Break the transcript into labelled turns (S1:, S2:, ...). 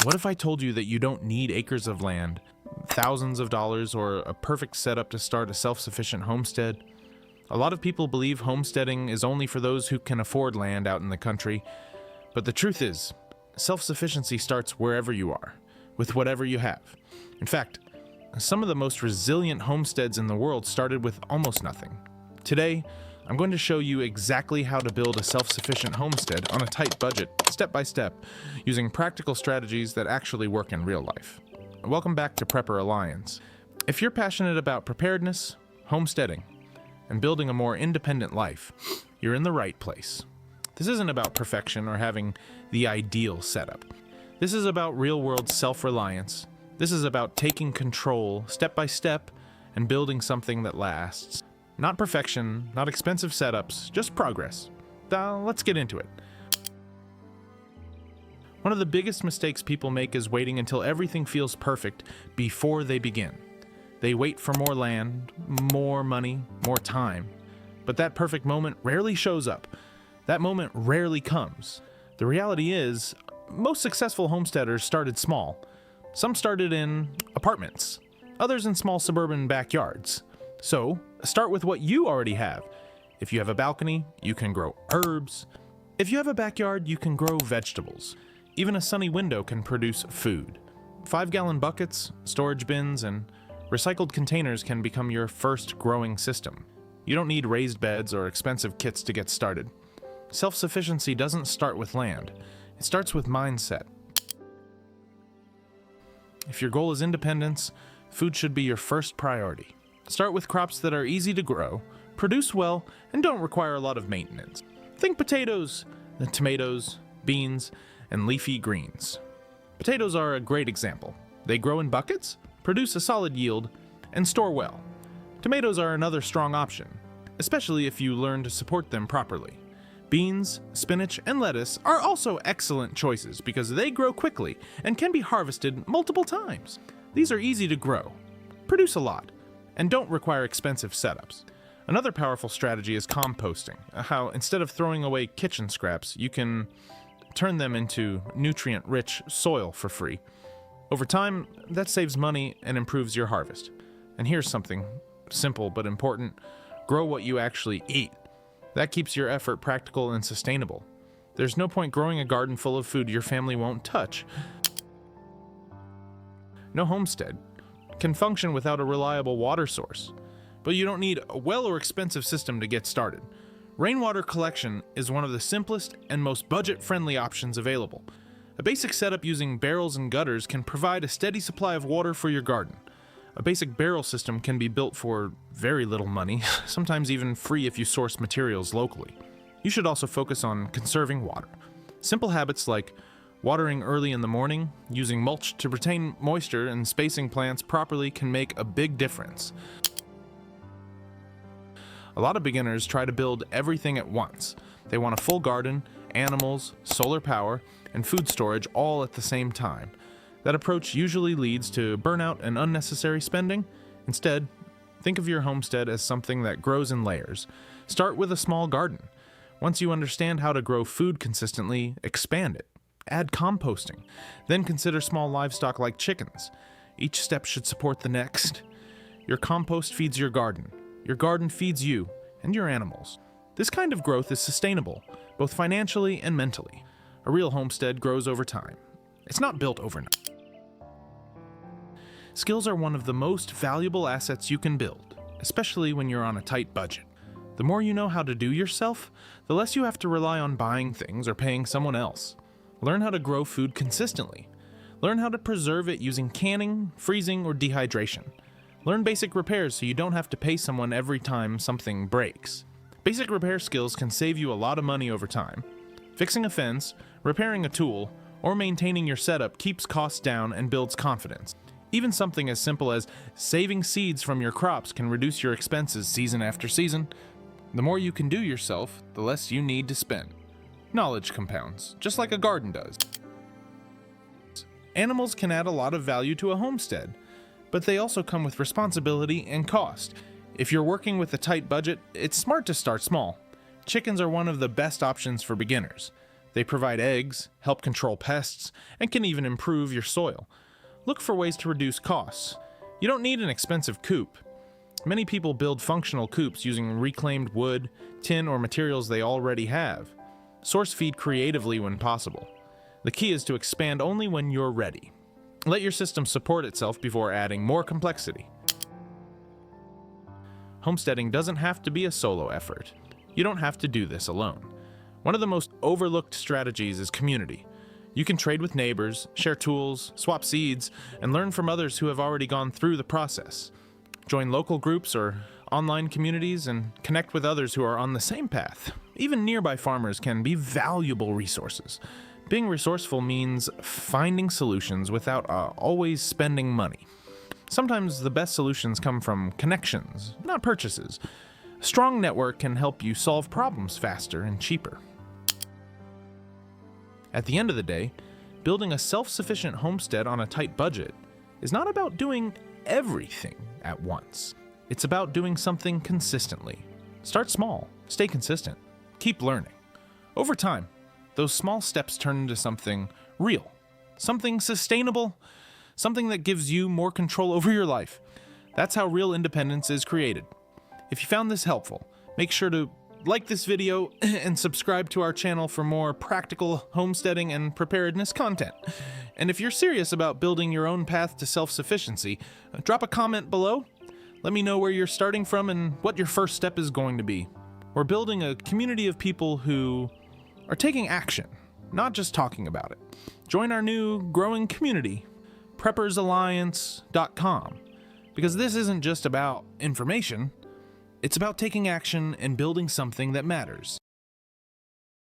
S1: What if I told you that you don't need acres of land, thousands of dollars, or a perfect setup to start a self-sufficient homestead? A lot of people believe homesteading is only for those who can afford land out in the country, but the truth is, self-sufficiency starts wherever you are, with whatever you have. In fact, some of the most resilient homesteads in the world started with almost nothing. Today, I'm going to show you exactly how to build a self-sufficient homestead on a tight budget, step by step, using practical strategies that actually work in real life. Welcome back to Prepper Alliance. If you're passionate about preparedness, homesteading, and building a more independent life, you're in the right place. This isn't about perfection or having the ideal setup. This is about real-world self-reliance. This is about taking control step by step and building something that lasts. Not perfection, not expensive setups, just progress. Let's get into it. One of the biggest mistakes people make is waiting until everything feels perfect before they begin. They wait for more land, more money, more time. But that perfect moment rarely shows up. That moment rarely comes. The reality is, most successful homesteaders started small. Some started in apartments, others in small suburban backyards. So, start with what you already have. If you have a balcony, you can grow herbs. If you have a backyard, you can grow vegetables. Even a sunny window can produce food. 5-gallon buckets, storage bins, and recycled containers can become your first growing system. You don't need raised beds or expensive kits to get started. Self-sufficiency doesn't start with land. It starts with mindset. If your goal is independence, food should be your first priority. Start with crops that are easy to grow, produce well, and don't require a lot of maintenance. Think potatoes, tomatoes, beans, and leafy greens. Potatoes are a great example. They grow in buckets, produce a solid yield, and store well. Tomatoes are another strong option, especially if you learn to support them properly. Beans, spinach, and lettuce are also excellent choices because they grow quickly and can be harvested multiple times. These are easy to grow, produce a lot, and don't require expensive setups. Another powerful strategy is composting, how instead of throwing away kitchen scraps, you can turn them into nutrient-rich soil for free. Over time, that saves money and improves your harvest. And here's something simple but important: grow what you actually eat. That keeps your effort practical and sustainable. There's no point growing a garden full of food your family won't touch. No homestead can function without a reliable water source. But you don't need a well or expensive system to get started. Rainwater collection is one of the simplest and most budget-friendly options available. A basic setup using barrels and gutters can provide a steady supply of water for your garden. A basic barrel system can be built for very little money, sometimes even free if you source materials locally. You should also focus on conserving water. Simple habits like watering early in the morning, using mulch to retain moisture, and spacing plants properly can make a big difference. A lot of beginners try to build everything at once. They want a full garden, animals, solar power, and food storage all at the same time. That approach usually leads to burnout and unnecessary spending. Instead, think of your homestead as something that grows in layers. Start with a small garden. Once you understand how to grow food consistently, expand it. Add composting. Then consider small livestock like chickens. Each step should support the next. Your compost feeds your garden. Your garden feeds you and your animals. This kind of growth is sustainable, both financially and mentally. A real homestead grows over time. It's not built overnight. Skills are one of the most valuable assets you can build, especially when you're on a tight budget. The more you know how to do yourself, the less you have to rely on buying things or paying someone else. Learn how to grow food consistently. Learn how to preserve it using canning, freezing, or dehydration. Learn basic repairs so you don't have to pay someone every time something breaks. Basic repair skills can save you a lot of money over time. Fixing a fence, repairing a tool, or maintaining your setup keeps costs down and builds confidence. Even something as simple as saving seeds from your crops can reduce your expenses season after season. The more you can do yourself, the less you need to spend. Knowledge compounds, just like a garden does. Animals can add a lot of value to a homestead, but they also come with responsibility and cost. If you're working with a tight budget, it's smart to start small. Chickens are one of the best options for beginners. They provide eggs, help control pests, and can even improve your soil. Look for ways to reduce costs. You don't need an expensive coop. Many people build functional coops using reclaimed wood, tin, or materials they already have. Source feed creatively when possible. The key is to expand only when you're ready. Let your system support itself before adding more complexity. Homesteading doesn't have to be a solo effort. You don't have to do this alone. One of the most overlooked strategies is community. You can trade with neighbors, share tools, swap seeds, and learn from others who have already gone through the process. Join local groups or online communities and connect with others who are on the same path. Even nearby farmers can be valuable resources. Being resourceful means finding solutions without always spending money. Sometimes the best solutions come from connections, not purchases. A strong network can help you solve problems faster and cheaper. At the end of the day, building a self-sufficient homestead on a tight budget is not about doing everything at once. It's about doing something consistently. Start small, stay consistent, keep learning. Over time, those small steps turn into something real, something sustainable, something that gives you more control over your life. That's how real independence is created. If you found this helpful, make sure to like this video and subscribe to our channel for more practical homesteading and preparedness content. And if you're serious about building your own path to self-sufficiency, drop a comment below. Let me know where you're starting from and what your first step is going to be. We're building a community of people who are taking action, not just talking about it. Join our new growing community, preppersalliance.com, because this isn't just about information. It's about taking action and building something that matters.